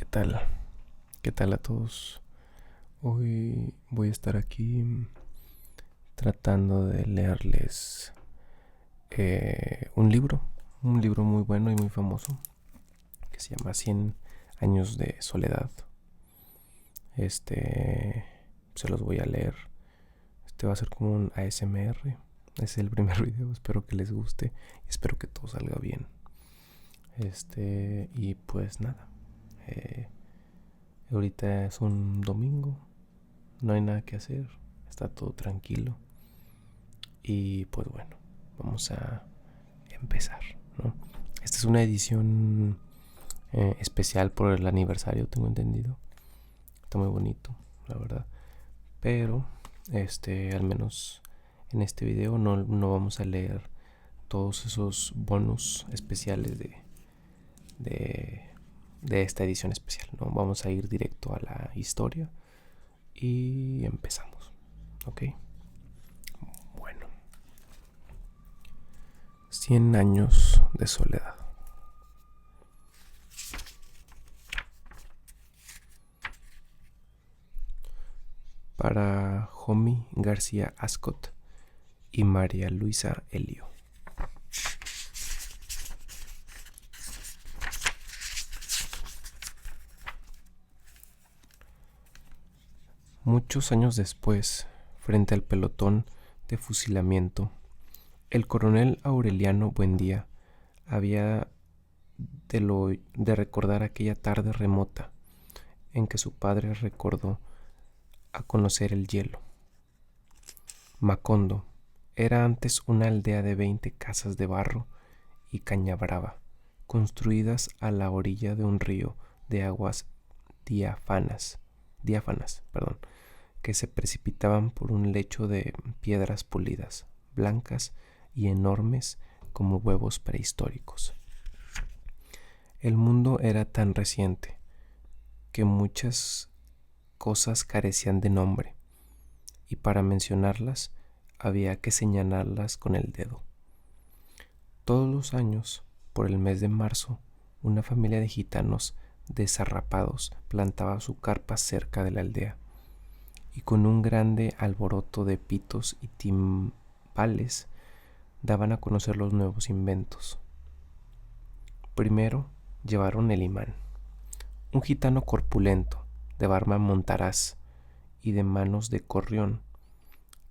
tal? ¿Qué tal a todos? Hoy voy a estar aquí tratando de leerles un libro muy bueno y muy famoso que se llama 100 años de soledad. Se los voy a leer. Este va a ser como un ASMR. Es el primer video, espero que les guste y espero que todo salga bien. Y pues nada. Ahorita es un domingo, no hay nada que hacer, está todo tranquilo. Y pues bueno, vamos a empezar, ¿no? Esta es una edición especial por el aniversario, tengo entendido. Está muy bonito, la verdad. Pero, al menos en este video no vamos a leer todos esos bonus especiales de, de esta edición especial, ¿no? Vamos a ir directo a la historia y empezamos, ¿ok? Bueno, 100 años de soledad. Para Jomi García Ascot y María Luisa Elio. Muchos años después, frente al pelotón de fusilamiento, el coronel Aureliano Buendía había de recordar aquella tarde remota en que su padre recordó a conocer el hielo. Macondo era antes una aldea de 20 casas de barro y caña brava, construidas a la orilla de un río de aguas diáfanas, que se precipitaban por un lecho de piedras pulidas, blancas y enormes como huevos prehistóricos. El mundo era tan reciente que muchas cosas carecían de nombre, y para mencionarlas había que señalarlas con el dedo. Todos los años, por el mes de marzo, una familia de gitanos desarrapados plantaba su carpa cerca de la aldea, y con un grande alboroto de pitos y timbales daban a conocer los nuevos inventos. Primero llevaron el imán, un gitano corpulento, de barba montaraz y de manos de corrión,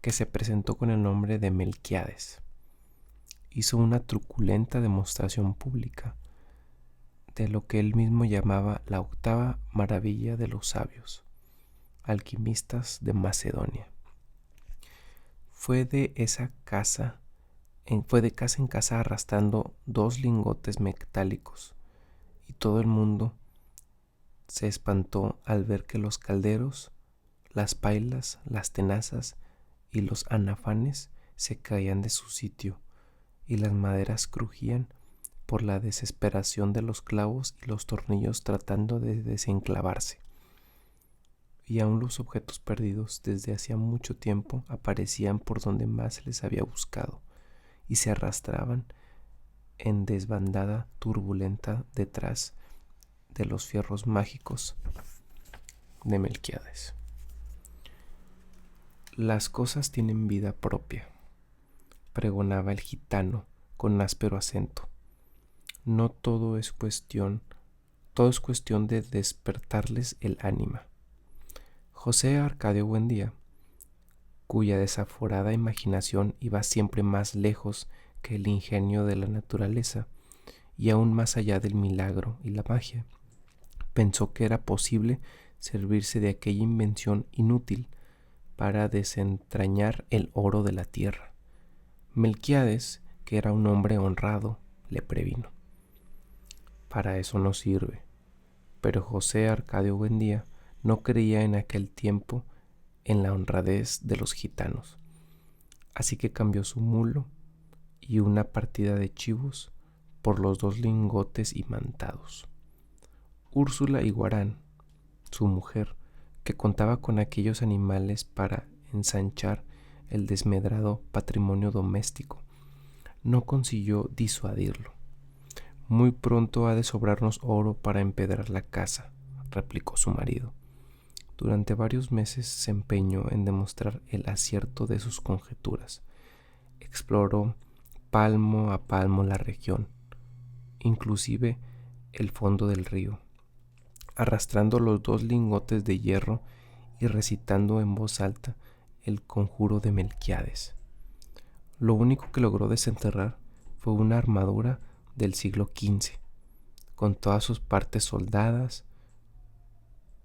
que se presentó con el nombre de Melquiades. Hizo una truculenta demostración pública de lo que él mismo llamaba la octava maravilla de los sabios, alquimistas de Macedonia. Fue de casa en casa arrastrando 2 lingotes metálicos, y todo el mundo se espantó al ver que los calderos, las pailas, las tenazas y los anafanes se caían de su sitio, y las maderas crujían por la desesperación de los clavos y los tornillos tratando de desenclavarse. Y aún los objetos perdidos desde hacía mucho tiempo aparecían por donde más se les había buscado, y se arrastraban en desbandada turbulenta detrás de los fierros mágicos de Melquiades. Las cosas tienen vida propia, pregonaba el gitano con áspero acento. No todo es cuestión de despertarles el ánima. José Arcadio Buendía, cuya desaforada imaginación iba siempre más lejos que el ingenio de la naturaleza y aún más allá del milagro y la magia, pensó que era posible servirse de aquella invención inútil para desentrañar el oro de la tierra. Melquiades, que era un hombre honrado, le previno: para eso no sirve. Pero José Arcadio Buendía no creía en aquel tiempo en la honradez de los gitanos, así que cambió su mulo y una partida de chivos por los 2 lingotes imantados. Úrsula Iguarán, su mujer, que contaba con aquellos animales para ensanchar el desmedrado patrimonio doméstico, no consiguió disuadirlo. Muy pronto ha de sobrarnos oro para empedrar la casa, replicó su marido. Durante varios meses se empeñó en demostrar el acierto de sus conjeturas. Exploró palmo a palmo la región, inclusive el fondo del río, arrastrando los 2 lingotes de hierro y recitando en voz alta el conjuro de Melquíades. Lo único que logró desenterrar fue una armadura del siglo XV, con todas sus partes soldadas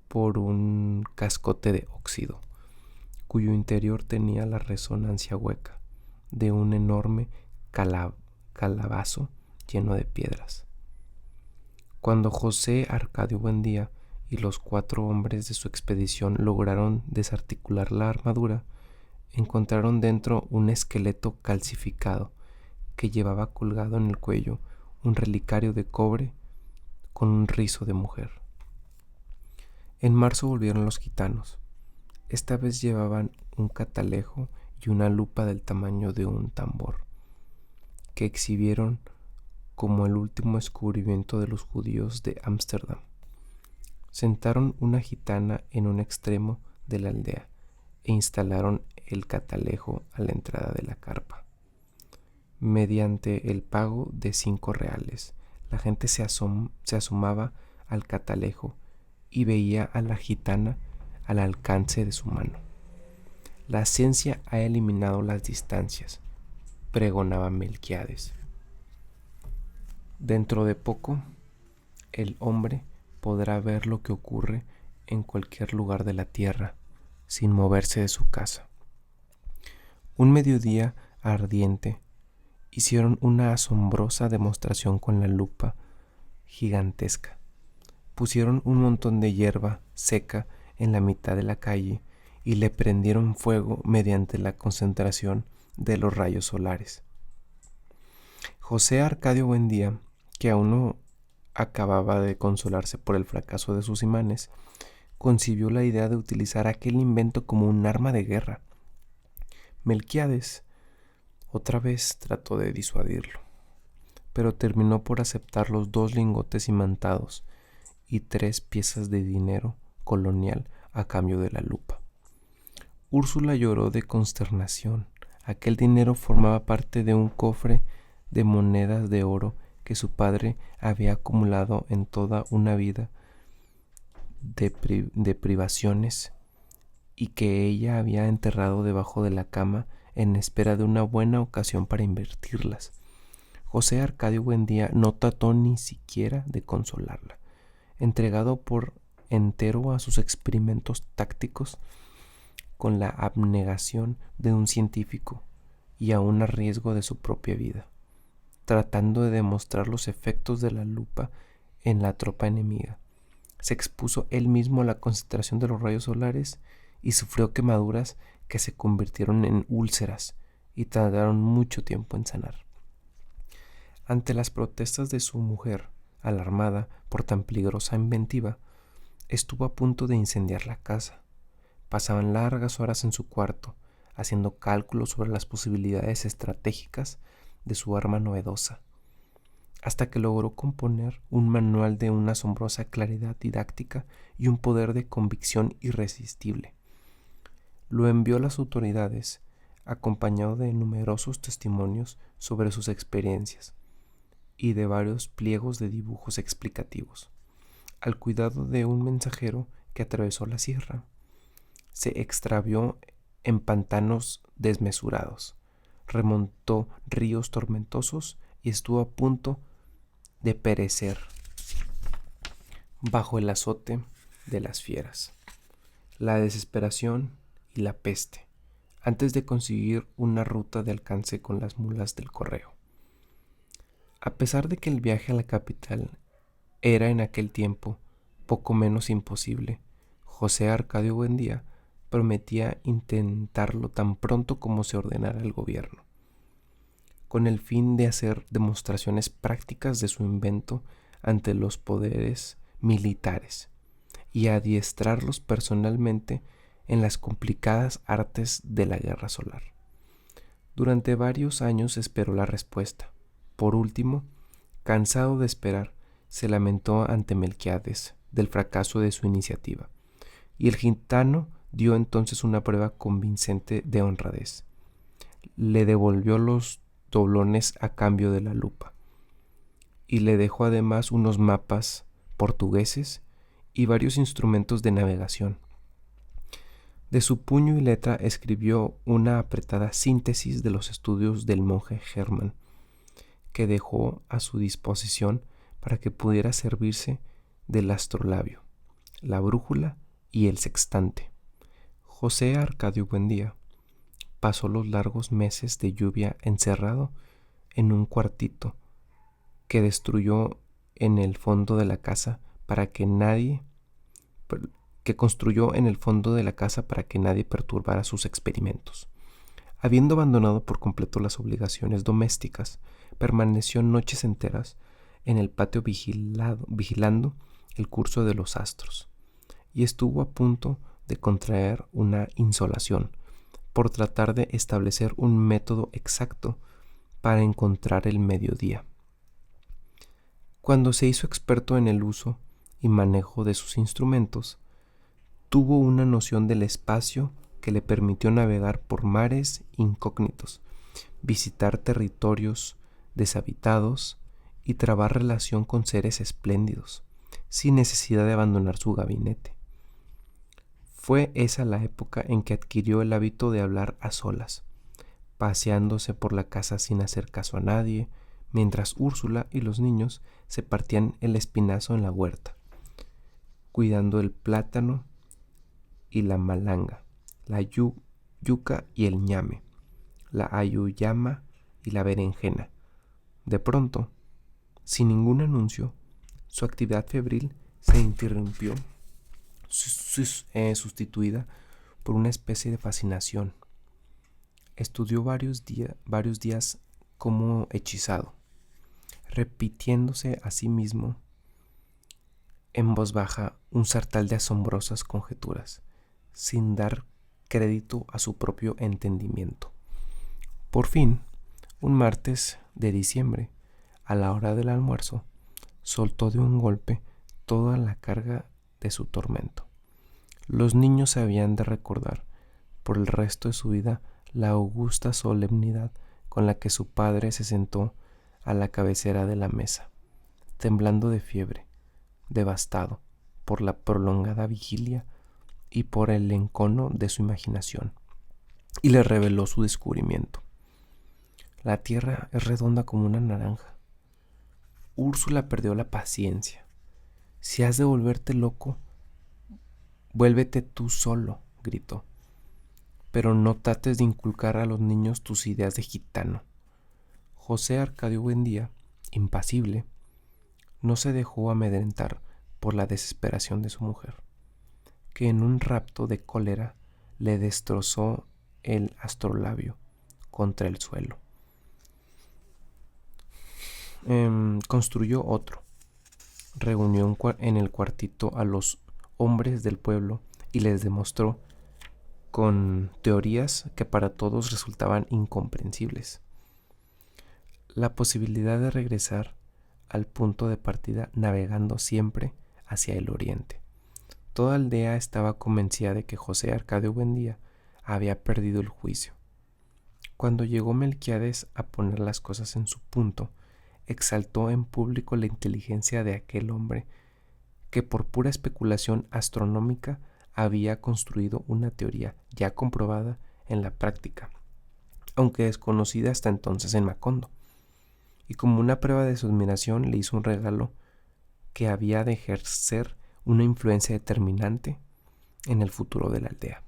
por un cascote de óxido, cuyo interior tenía la resonancia hueca de un enorme calabazo lleno de piedras. Cuando José Arcadio Buendía y los 4 hombres de su expedición lograron desarticular la armadura, encontraron dentro un esqueleto calcificado que llevaba colgado en el cuello un relicario de cobre con un rizo de mujer. En marzo volvieron los gitanos. Esta vez llevaban un catalejo y una lupa del tamaño de un tambor, que exhibieron como el último descubrimiento de los judíos de Ámsterdam. Sentaron una gitana en un extremo de la aldea e instalaron el catalejo a la entrada de la carpa. Mediante el pago de 5 reales, la gente se asomaba al catalejo y veía a la gitana al alcance de su mano. La ciencia ha eliminado las distancias, pregonaba Melquíades. Dentro de poco, el hombre podrá ver lo que ocurre en cualquier lugar de la tierra, sin moverse de su casa. Un mediodía ardiente, hicieron una asombrosa demostración con la lupa gigantesca. Pusieron un montón de hierba seca en la mitad de la calle y le prendieron fuego mediante la concentración de los rayos solares. José Arcadio Buendía, que aún no acababa de consolarse por el fracaso de sus imanes, concibió la idea de utilizar aquel invento como un arma de guerra. Melquíades otra vez trató de disuadirlo, pero terminó por aceptar los 2 lingotes imantados y 3 piezas de dinero colonial a cambio de la lupa. Úrsula lloró de consternación. Aquel dinero formaba parte de un cofre de monedas de oro que su padre había acumulado en toda una vida de privaciones y que ella había enterrado debajo de la cama en espera de una buena ocasión para invertirlas. José Arcadio Buendía no trató ni siquiera de consolarla. Entregado por entero a sus experimentos tácticos, con la abnegación de un científico y aun a riesgo de su propia vida, tratando de demostrar los efectos de la lupa en la tropa enemiga, se expuso él mismo a la concentración de los rayos solares y sufrió quemaduras que se convirtieron en úlceras y tardaron mucho tiempo en sanar. Ante las protestas de su mujer, alarmada por tan peligrosa inventiva, estuvo a punto de incendiar la casa. Pasaban largas horas en su cuarto, haciendo cálculos sobre las posibilidades estratégicas de su arma novedosa, hasta que logró componer un manual de una asombrosa claridad didáctica y un poder de convicción irresistible. Lo envió a las autoridades, acompañado de numerosos testimonios sobre sus experiencias y de varios pliegos de dibujos explicativos, al cuidado de un mensajero que atravesó la sierra. Se extravió en pantanos desmesurados, remontó ríos tormentosos y estuvo a punto de perecer bajo el azote de las fieras, la desesperación y la peste, antes de conseguir una ruta de alcance con las mulas del correo. A pesar de que el viaje a la capital era en aquel tiempo poco menos imposible, José Arcadio Buendía prometía intentarlo tan pronto como se ordenara el gobierno, con el fin de hacer demostraciones prácticas de su invento ante los poderes militares y adiestrarlos personalmente en las complicadas artes de la guerra solar. Durante varios años esperó la respuesta. Por último, cansado de esperar, se lamentó ante Melquíades, del fracaso de su iniciativa, y el gitano dio entonces una prueba convincente de honradez. Le devolvió los doblones a cambio de la lupa, y le dejó además unos mapas portugueses y varios instrumentos de navegación. De su puño y letra escribió una apretada síntesis de los estudios del monje Hermann, que dejó a su disposición para que pudiera servirse del astrolabio, la brújula y el sextante. José Arcadio Buendía pasó los largos meses de lluvia encerrado en un cuartito que destruyó en el fondo de la casa para que nadie perturbara sus experimentos. Habiendo abandonado por completo las obligaciones domésticas, permaneció noches enteras en el patio vigilando el curso de los astros, y estuvo a punto de contraer una insolación por tratar de establecer un método exacto para encontrar el mediodía. Cuando se hizo experto en el uso y manejo de sus instrumentos, tuvo una noción del espacio que le permitió navegar por mares incógnitos, visitar territorios deshabitados y trabar relación con seres espléndidos, sin necesidad de abandonar su gabinete. Fue esa la época en que adquirió el hábito de hablar a solas, paseándose por la casa sin hacer caso a nadie, mientras Úrsula y los niños se partían el espinazo en la huerta, cuidando el plátano y la malanga, la yuca y el ñame, la ayuyama y la berenjena. De pronto, sin ningún anuncio, su actividad febril se interrumpió, sustituida por una especie de fascinación. Estudió varios días como hechizado, repitiéndose a sí mismo en voz baja un sartal de asombrosas conjeturas, sin dar crédito a su propio entendimiento. Por fin, un martes de diciembre, a la hora del almuerzo, soltó de un golpe toda la carga de su tormento. Los niños habían de recordar por el resto de su vida la augusta solemnidad con la que su padre se sentó a la cabecera de la mesa, temblando de fiebre, devastado por la prolongada vigilia y por el encono de su imaginación, y le reveló su descubrimiento. La tierra es redonda como una naranja. Úrsula perdió la paciencia. Si has de volverte loco, vuélvete tú solo, gritó. Pero no trates de inculcar a los niños tus ideas de gitano. José Arcadio Buendía, impasible, no se dejó amedrentar por la desesperación de su mujer, que en un rapto de cólera le destrozó el astrolabio contra el suelo. Construyó otro, reunió en el cuartito a los hombres del pueblo y les demostró con teorías que para todos resultaban incomprensibles la posibilidad de regresar al punto de partida navegando siempre hacia el oriente. Toda aldea estaba convencida de que José Arcadio Buendía había perdido el juicio. Cuando llegó Melquiades a poner las cosas en su punto, exaltó en público la inteligencia de aquel hombre que por pura especulación astronómica había construido una teoría ya comprobada en la práctica, aunque desconocida hasta entonces en Macondo, y como una prueba de su admiración le hizo un regalo que había de ejercer una influencia determinante en el futuro de la aldea: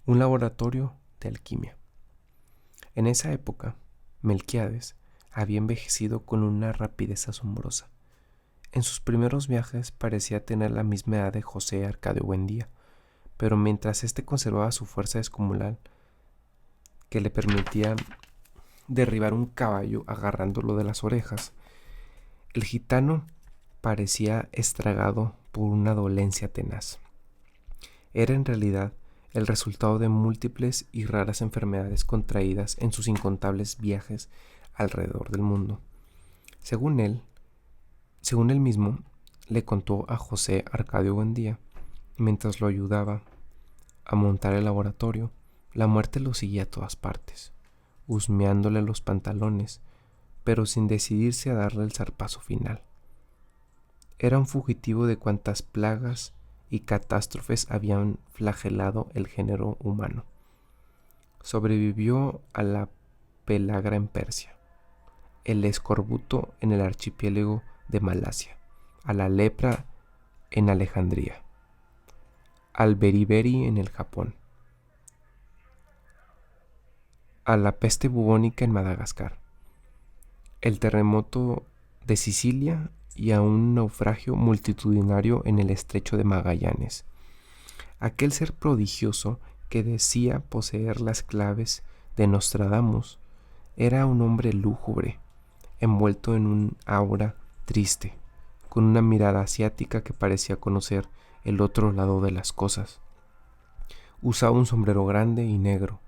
un laboratorio de alquimia. En esa época, Melquiades había envejecido con una rapidez asombrosa. En sus primeros viajes parecía tener la misma edad de José Arcadio Buendía, pero mientras éste conservaba su fuerza descomunal que le permitía derribar un caballo agarrándolo de las orejas, el gitano parecía estragado por una dolencia tenaz. Era en realidad el resultado de múltiples y raras enfermedades contraídas en sus incontables viajes alrededor del mundo. Según él mismo, le contó a José Arcadio Buendía, mientras lo ayudaba a montar el laboratorio, la muerte lo seguía a todas partes, husmeándole los pantalones, pero sin decidirse a darle el zarpazo final. Era un fugitivo de cuantas plagas y catástrofes habían flagelado el género humano. Sobrevivió a la pelagra en Persia, el escorbuto en el archipiélago de Malasia, a la lepra en Alejandría, al beriberi en el Japón, a la peste bubónica en Madagascar, el terremoto de Sicilia y a un naufragio multitudinario en el estrecho de Magallanes. Aquel ser prodigioso que decía poseer las claves de Nostradamus era un hombre lúgubre, envuelto en un aura triste, con una mirada asiática que parecía conocer el otro lado de las cosas. Usaba un sombrero grande y negro,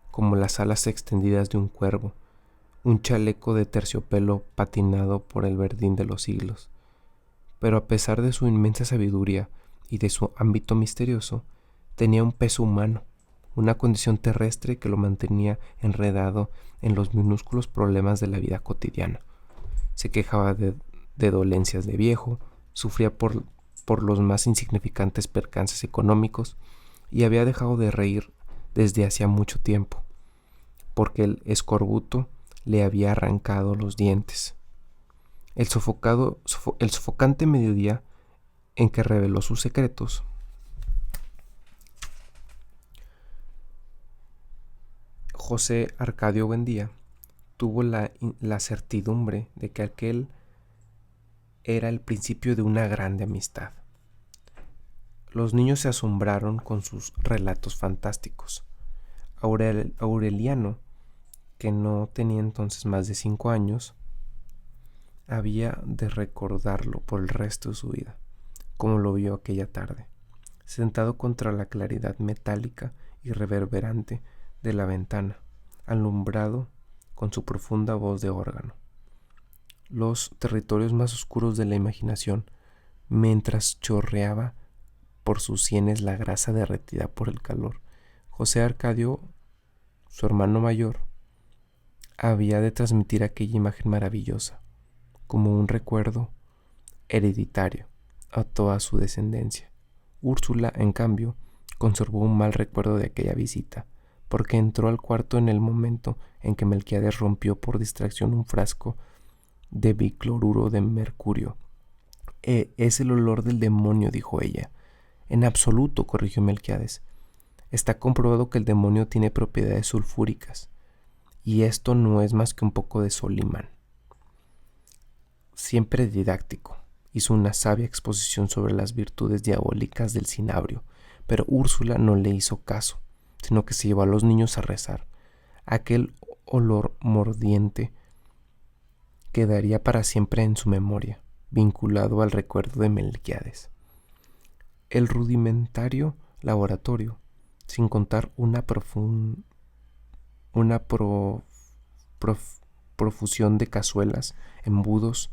como las alas extendidas de un cuervo, un chaleco de terciopelo patinado por el verdín de los siglos. Pero a pesar de su inmensa sabiduría y de su ámbito misterioso, tenía un peso humano, una condición terrestre que lo mantenía enredado en los minúsculos problemas de la vida cotidiana. Se quejaba de dolencias de viejo, sufría por los más insignificantes percances económicos y había dejado de reír desde hacía mucho tiempo, porque el escorbuto le había arrancado los dientes. El sofocante mediodía en que reveló sus secretos José Arcadio Buendía tuvo la certidumbre de que aquel era el principio de una grande amistad. Los niños se asombraron con sus relatos fantásticos. Aureliano, que no tenía entonces más de 5 años, había de recordarlo por el resto de su vida, como lo vio aquella tarde, sentado contra la claridad metálica y reverberante de la ventana, alumbrado con su profunda voz de órgano. Los territorios más oscuros de la imaginación, mientras chorreaba por sus sienes la grasa derretida por el calor. José Arcadio, su hermano mayor, había de transmitir aquella imagen maravillosa, como un recuerdo hereditario, a toda su descendencia. Úrsula, en cambio, conservó un mal recuerdo de aquella visita, porque entró al cuarto en el momento en que Melquiades rompió por distracción un frasco de bicloruro de mercurio. Es el olor del demonio, dijo ella. En absoluto, corrigió Melquiades. Está comprobado que el demonio tiene propiedades sulfúricas, y esto no es más que un poco de Solimán. Siempre didáctico, hizo una sabia exposición sobre las virtudes diabólicas del cinabrio, pero Úrsula no le hizo caso, sino que se llevó a los niños a rezar. Aquel olor mordiente quedaría para siempre en su memoria, vinculado al recuerdo de Melquiades. El rudimentario laboratorio, sin contar una profusión de cazuelas, embudos,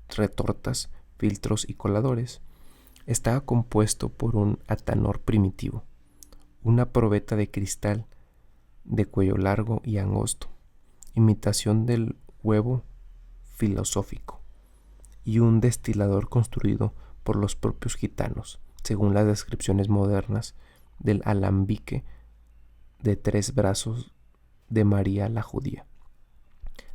retortas, filtros y coladores, estaba compuesto por un atanor primitivo, una probeta de cristal de cuello largo y angosto, imitación del huevo filosófico, y un destilador construido por los propios gitanos, según las descripciones modernas del alambique de 3 brazos de María la judía.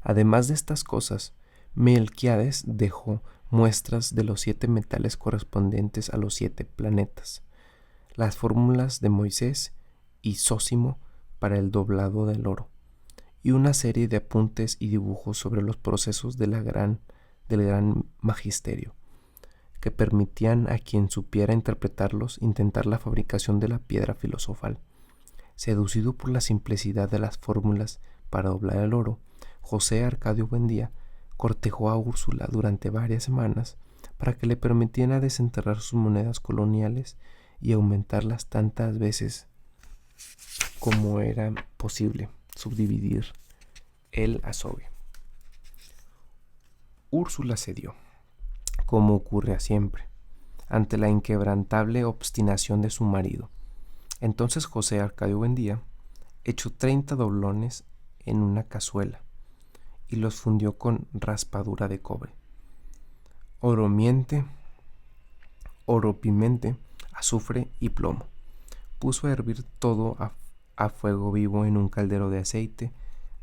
Además de estas cosas, Melquiades dejó muestras de los 7 metales correspondientes a los 7 planetas, las fórmulas de Moisés y Zósimo para el doblado del oro, y una serie de apuntes y dibujos sobre los procesos del gran magisterio, que permitían a quien supiera interpretarlos intentar la fabricación de la piedra filosofal. Seducido por la simplicidad de las fórmulas para doblar el oro, José Arcadio Buendía cortejó a Úrsula durante varias semanas para que le permitiera desenterrar sus monedas coloniales y aumentarlas tantas veces como era posible subdividir el azogue. Úrsula cedió, como ocurría siempre, ante la inquebrantable obstinación de su marido. Entonces José Arcadio Buendía echó 30 doblones en una cazuela y los fundió con raspadura de cobre, oro pimente, azufre y plomo. Puso a hervir todo a fuego vivo en un caldero de aceite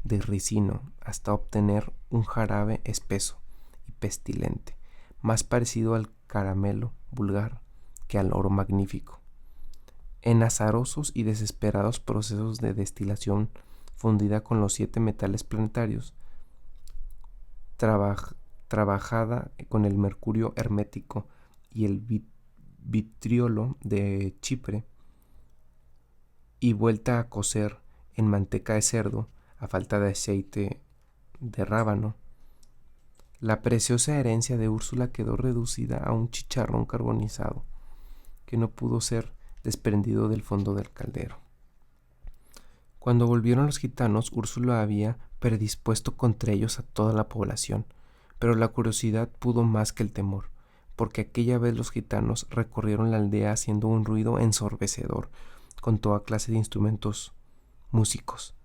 de ricino hasta obtener un jarabe espeso y pestilente, más parecido al caramelo vulgar que al oro magnífico. En azarosos y desesperados procesos de destilación fundida con los 7 metales planetarios, trabajada con el mercurio hermético y el vitriolo de Chipre, y vuelta a cocer en manteca de cerdo a falta de aceite de rábano, la preciosa herencia de Úrsula quedó reducida a un chicharrón carbonizado que no pudo ser desprendido del fondo del caldero. Cuando volvieron los gitanos, Úrsula había predispuesto contra ellos a toda la población, pero la curiosidad pudo más que el temor, porque aquella vez los gitanos recorrieron la aldea haciendo un ruido ensordecedor con toda clase de instrumentos músicos,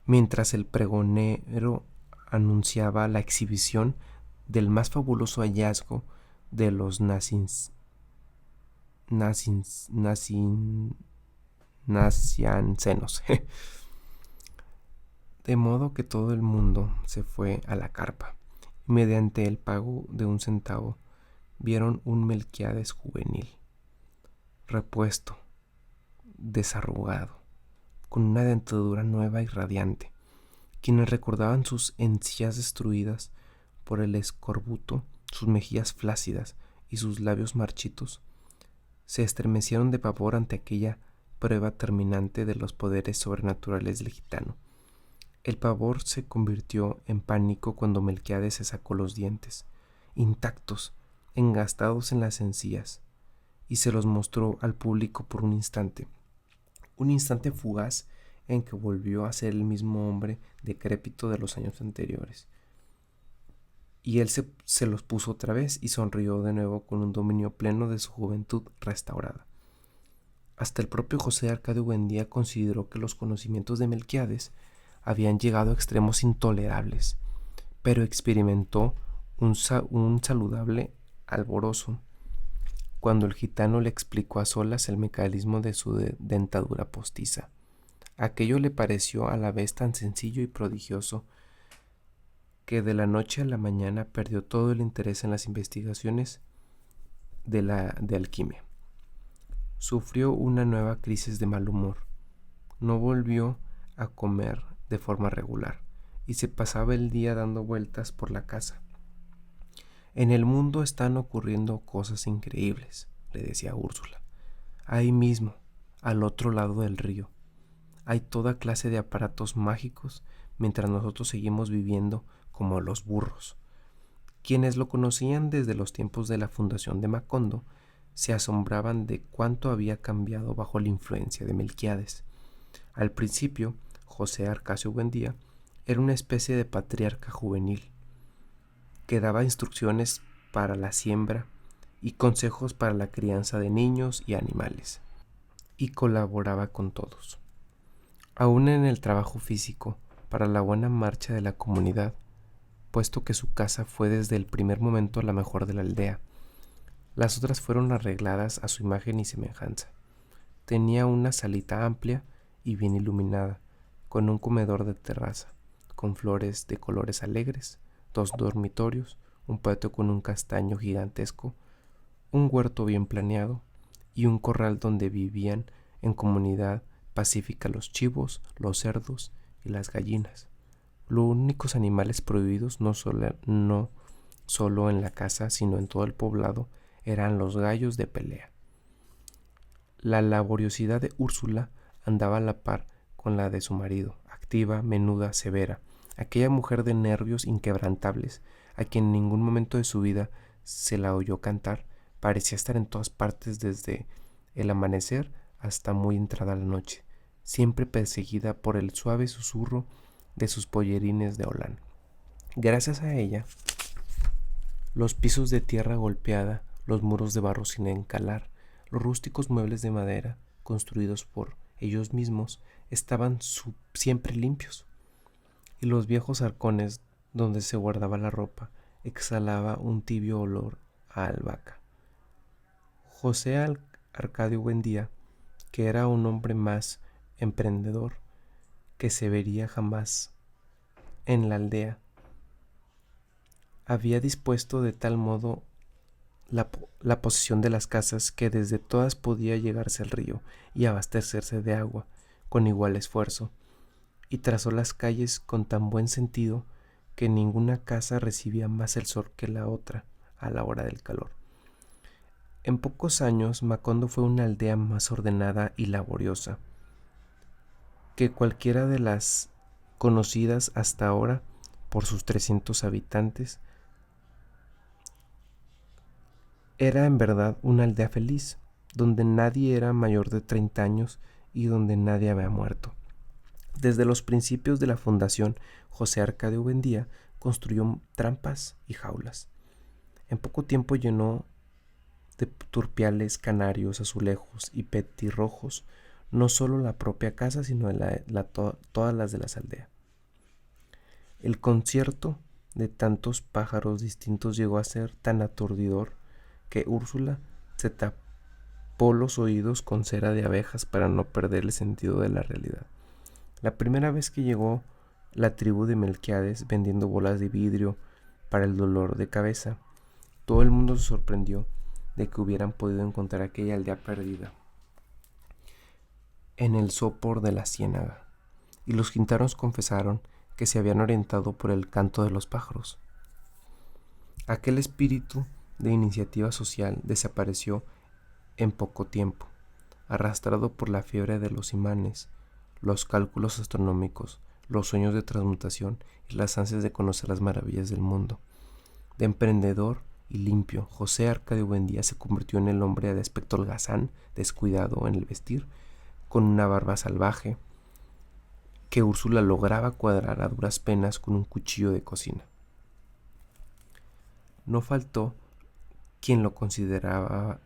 mientras el pregonero anunciaba la exhibición del más fabuloso hallazgo de los naciancenos. De modo que todo el mundo se fue a la carpa, y mediante el pago de 1 centavo vieron un Melquiades juvenil, repuesto, desarrugado, con una dentadura nueva y radiante. Quienes recordaban sus encías destruidas por el escorbuto, sus mejillas flácidas y sus labios marchitos, se estremecieron de pavor ante aquella prueba terminante de los poderes sobrenaturales del gitano. El pavor se convirtió en pánico cuando Melquiades se sacó los dientes, intactos, engastados en las encías, y se los mostró al público por un instante fugaz en que volvió a ser el mismo hombre decrépito de los años anteriores. Y él se los puso otra vez y sonrió de nuevo con un dominio pleno de su juventud restaurada. Hasta el propio José Arcadio Buendía consideró que los conocimientos de Melquiades habían llegado a extremos intolerables, pero experimentó un saludable alborozo cuando el gitano le explicó a solas el mecanismo de su dentadura postiza. Aquello le pareció a la vez tan sencillo y prodigioso que de la noche a la mañana perdió todo el interés en las investigaciones de alquimia. Sufrió una nueva crisis de mal humor. No volvió a comer de forma regular y se pasaba el día dando vueltas por la casa. En el mundo están ocurriendo cosas increíbles, le decía Úrsula. Ahí mismo, al otro lado del río, hay toda clase de aparatos mágicos mientras nosotros seguimos viviendo como los burros. Quienes lo conocían desde los tiempos de la fundación de Macondo se asombraban de cuánto había cambiado bajo la influencia de Melquiades. Al principio, José Arcadio Buendía era una especie de patriarca juvenil que daba instrucciones para la siembra y consejos para la crianza de niños y animales, y colaboraba con todos, aún en el trabajo físico, para la buena marcha de la comunidad, puesto que su casa fue desde el primer momento la mejor de la aldea. Las otras fueron arregladas a su imagen y semejanza. Tenía una salita amplia y bien iluminada, con un comedor de terraza, con flores de colores alegres, 2 dormitorios, un patio con un castaño gigantesco, un huerto bien planeado y un corral donde vivían en comunidad pacífica los chivos, los cerdos y las gallinas. Los únicos animales prohibidos no solo en la casa, sino en todo el poblado, eran los gallos de pelea. La laboriosidad de Úrsula andaba a la par con la de su marido, activa, menuda, severa, aquella mujer de nervios inquebrantables, a quien en ningún momento de su vida se la oyó cantar. Parecía estar en todas partes desde el amanecer hasta muy entrada la noche, siempre perseguida por el suave susurro de sus pollerines de holán. Gracias a ella, Los pisos de tierra golpeada, los muros de barro sin encalar, los rústicos muebles de madera, construidos por ellos mismos, estaban siempre limpios, y los viejos arcones donde se guardaba la ropa exhalaba un tibio olor a albahaca. José Arcadio Buendía, que era un hombre más emprendedor que se vería jamás en la aldea, había dispuesto de tal modo la posesión de las casas que desde todas podía llegarse al río y abastecerse de agua con igual esfuerzo, y trazó las calles con tan buen sentido que ninguna casa recibía más el sol que la otra a la hora del calor. En pocos años Macondo fue una aldea más ordenada y laboriosa que cualquiera de las conocidas hasta ahora por sus 300 habitantes. Era en verdad una aldea feliz, donde nadie era mayor de 30 años y donde nadie había muerto. Desde los principios de la fundación, José Arcadio Buendía construyó trampas y jaulas. En poco tiempo llenó de turpiales, canarios, azulejos y petirrojos no solo la propia casa, sino todas las de las aldeas. El concierto de tantos pájaros distintos llegó a ser tan aturdidor que Úrsula se tapó los oídos con cera de abejas para no perder el sentido de la realidad. La primera vez que llegó la tribu de Melquiades vendiendo bolas de vidrio para el dolor de cabeza, todo el mundo se sorprendió de que hubieran podido encontrar aquella aldea perdida en el sopor de la ciénaga, y los gitanos confesaron que se habían orientado por el canto de los pájaros. Aquel espíritu de iniciativa social desapareció en poco tiempo, arrastrado por la fiebre de los imanes, los cálculos astronómicos, los sueños de transmutación y las ansias de conocer las maravillas del mundo. De emprendedor y limpio, José Arcadio Buendía se convirtió en el hombre de aspecto holgazán, descuidado en el vestir, con una barba salvaje que Úrsula lograba cuadrar a duras penas con un cuchillo de cocina. No faltó quien lo considerara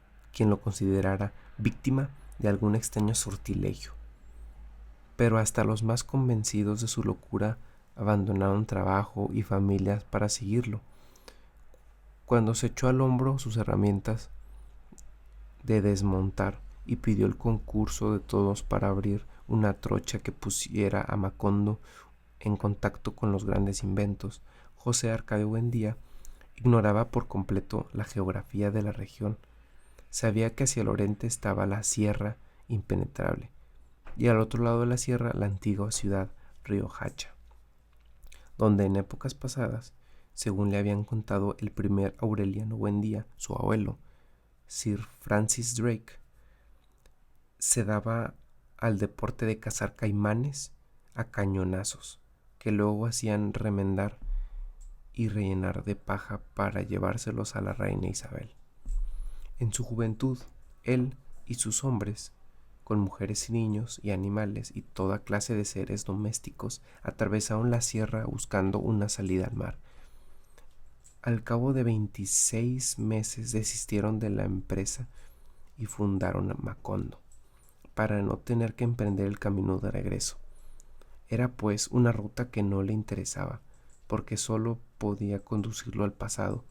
víctima de algún extraño sortilegio, pero hasta los más convencidos de su locura abandonaron trabajo y familias para seguirlo. Cuando se echó al hombro sus herramientas de desmontar y pidió el concurso de todos para abrir una trocha que pusiera a Macondo en contacto con los grandes inventos, José Arcadio Buendía ignoraba por completo la geografía de la región. Sabía que hacia el oriente estaba la sierra impenetrable y al otro lado de la sierra la antigua ciudad Riohacha, donde en épocas pasadas, según le habían contado el primer Aureliano Buendía, su abuelo, Sir Francis Drake, se daba al deporte de cazar caimanes a cañonazos, que luego hacían remendar y rellenar de paja para llevárselos a la reina Isabel. En su juventud, él y sus hombres, con mujeres y niños y animales y toda clase de seres domésticos, atravesaron la sierra buscando una salida al mar. Al cabo de 26 meses desistieron de la empresa y fundaron Macondo, para no tener que emprender el camino de regreso. Era pues una ruta que no le interesaba, porque solo podía conducirlo al pasado.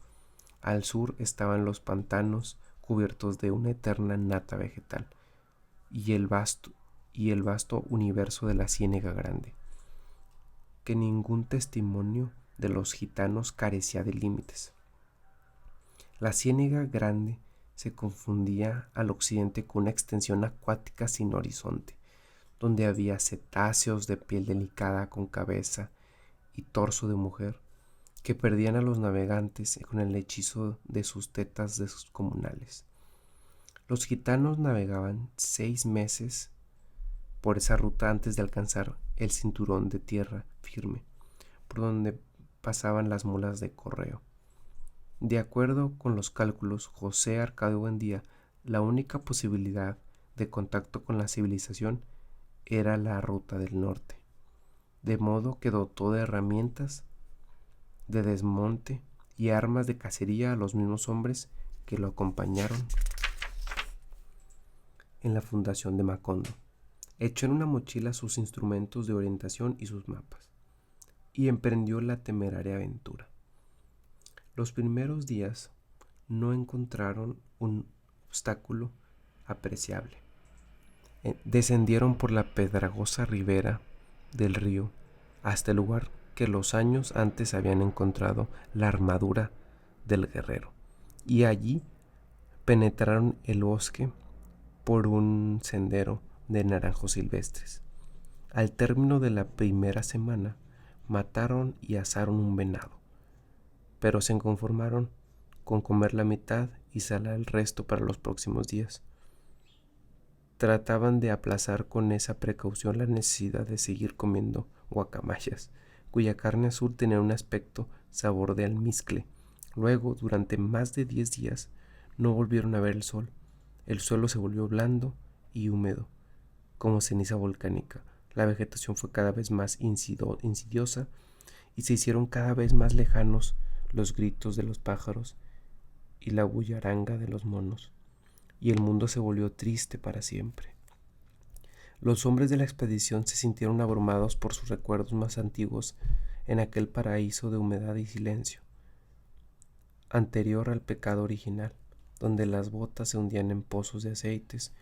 Al sur estaban los pantanos cubiertos de una eterna nata vegetal y el vasto universo de la Ciénega Grande, que ningún testimonio de los gitanos carecía de límites. La Ciénega Grande se confundía al occidente con una extensión acuática sin horizonte, donde había cetáceos de piel delicada con cabeza y torso de mujer que perdían a los navegantes con el hechizo de sus tetas descomunales. Los gitanos navegaban 6 meses por esa ruta antes de alcanzar el cinturón de tierra firme, por donde pasaban las mulas de correo. De acuerdo con los cálculos José Arcadio Buendía, la única posibilidad de contacto con la civilización era la ruta del norte, de modo que dotó de herramientas de desmonte y armas de cacería a los mismos hombres que lo acompañaron en la fundación de Macondo. Echó en una mochila sus instrumentos de orientación y sus mapas, y emprendió la temeraria aventura. Los primeros días no encontraron un obstáculo apreciable. Descendieron por la pedregosa ribera del río hasta el lugar que los años antes habían encontrado la armadura del guerrero, y allí penetraron el bosque por un sendero de naranjos silvestres. Al término de la primera semana mataron y asaron un venado, pero se conformaron con comer la mitad y salar el resto para los próximos días. Trataban de aplazar con esa precaución la necesidad de seguir comiendo guacamayas, cuya carne azul tenía un aspecto sabor de almizcle. Luego, durante más de 10 días, no volvieron a ver el sol. El suelo se volvió blando y húmedo, como ceniza volcánica. La vegetación fue cada vez más insidiosa y se hicieron cada vez más lejanos los gritos de los pájaros y la bullaranga de los monos, y el mundo se volvió triste para siempre. Los hombres de la expedición se sintieron abrumados por sus recuerdos más antiguos en aquel paraíso de humedad y silencio, anterior al pecado original, donde las botas se hundían en pozos de aceites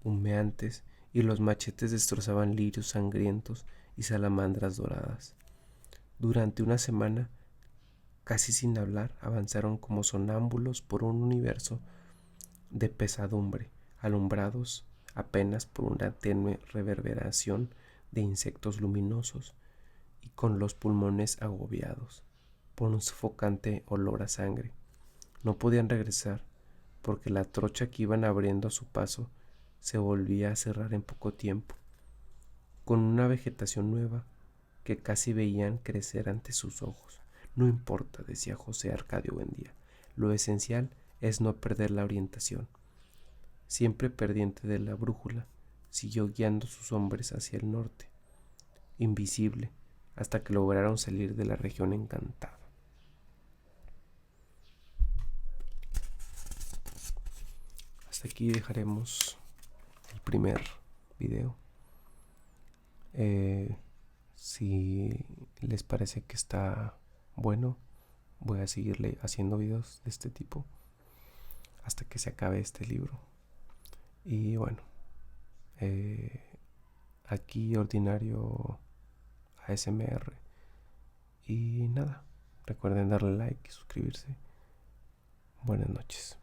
humeantes y los machetes destrozaban lirios sangrientos y salamandras doradas. Durante una semana, casi sin hablar, avanzaron como sonámbulos por un universo de pesadumbre, alumbrados apenas por una tenue reverberación de insectos luminosos y con los pulmones agobiados por un sofocante olor a sangre. No podían regresar porque la trocha que iban abriendo a su paso se volvía a cerrar en poco tiempo, con una vegetación nueva que casi veían crecer ante sus ojos. No importa, decía José Arcadio Buendía, lo esencial es no perder la orientación. Siempre pendiente de la brújula, siguió guiando sus hombres hacia el norte, invisible, hasta que lograron salir de la región encantada. Hasta aquí dejaremos el primer video. Si les parece que está bueno, voy a seguirle haciendo videos de este tipo hasta que se acabe este libro. Y bueno, aquí Ordinario ASMR. Y nada, recuerden darle like y suscribirse. Buenas noches.